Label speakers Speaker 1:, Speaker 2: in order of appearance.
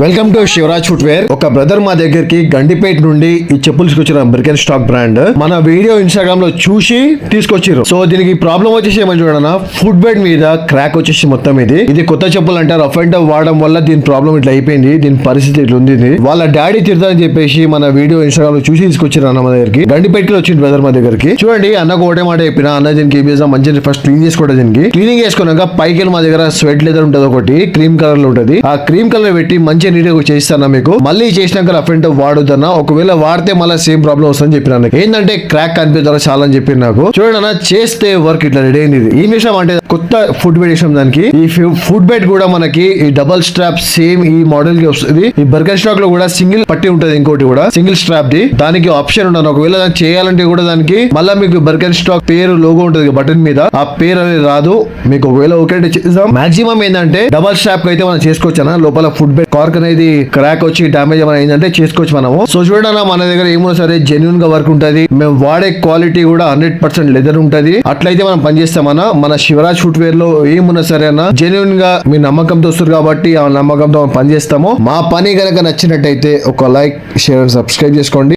Speaker 1: Welcome to Shivraj footwear. ఒక brother మా దగ్గరికి గండిపేట నుండి ఈ చెప్పులు తీసుకొచ్చిన అమెరికన్ స్టాక్ బ్రాండ్ మన వీడియో ఇన్స్టాగ్రామ్ లో చూసి తీసుకొచ్చారు. సో దీనికి ప్రాబ్లం వచ్చేసి ఏమని చూడనా, ఫుట్ బెడ్ మీద క్రాక్ వచ్చేసి మొత్తం ఇది కొత్త చెప్పులు అంటే రఫ్ అండ్ టఫ్ వాడడం వల్ల దీని ప్రాబ్లం ఇట్లా అయిపోయింది. దీని పరిస్థితి ఇట్లా ఉంది. వాళ్ళ డాడీ తిడతారని చెప్పేసి మన వీడియో ఇన్స్టాగ్రామ్ లో చూసి తీసుకొచ్చారు అన్న మా దగ్గరికి. గండిపేటకి వచ్చింది బ్రదర్ మా దగ్గరికి. చూడండి అన్నకు ఒకటే మాట చెప్పిన, అన్న దీనికి మంచిగా ఫస్ట్ క్లీన్ చేసుకోవడం. దీనికి క్లీనింగ్ చేసుకున్నాక పైకి మా దగ్గర స్వెట్ లెదర్ ఉంటుంది, ఒకటి క్రీమ్ కలర్ లో ఉంటుంది. ఆ క్రీమ్ కలర్ పెట్టి మంచి నీట్ గా చేస్తానా మీకు. మళ్ళీ చేసినాక రఫ్ అండ్ టఫ్ వాడొద్దన్నా, ఒకవేళ వాడితే మళ్ళీ సేమ్ ప్రాబ్లం వస్తుందని చెప్పిన. ఏంటంటే క్రాక్ కనిపిద్దారా చాలా అని చెప్పి నాకు. చూడండి అన్న, చేస్తే వర్క్ ఇట్లా రెడీ అయింది. ఈ విషయం అంటే కొత్త ఫుట్ బెడ్ విషయం. దానికి ఈ ఫుట్ బెడ్ కూడా మనకి ఈ డబల్ స్ట్రాప్ సేమ్ ఈ మోడల్ కి వస్తుంది. ఈ బర్గర్ స్టాక్ లో కూడా సింగిల్ పట్టి ఉంటుంది, ఇంకోటి కూడా సింగిల్ స్ట్రాప్ ది. దానికి ఆప్షన్ ఉండదు. ఒకవేళ దాన్ని చేయాలంటే కూడా దానికి మళ్ళీ మీకు బర్గర్ స్టాక్ పేరు లోగో ఉంటుంది బటన్ మీద, ఆ పేరు అనేది రాదు మీకు. ఒకవేళ ఒకటి చేద్దాం, మాక్సిమం ఏంటంటే డబల్ స్ట్రాప్ అయితే మనం చేసుకోవచ్చు అన్న. లోపల ఫుట్ బెడ్ కార్క్ అనేది క్రాక్ వచ్చి డామేజ్ ఏమైనా అయిందంటే చేసుకోవచ్చు మనము. సో చూడన్నా, మన దగ్గర ఏమో సరే జెన్యున్ గా వర్క్ ఉంటది. మేము వాడే క్వాలిటీ కూడా 100% లెదర్ ఉంటది. అట్లయితే మనం పనిచేస్తామన్నా. మన శివరాజ్ ఫుట్వేర్ లో ఏమున్నా సరే అన్న జెన్యున్ గా మీ నమ్మకంతో వస్తారు కాబట్టి ఆ నమ్మకంతో మనం పనిచేస్తాము. మా పని కనుక నచ్చినట్టయితే ఒక లైక్, షేర్, సబ్స్క్రైబ్ చేసుకోండి.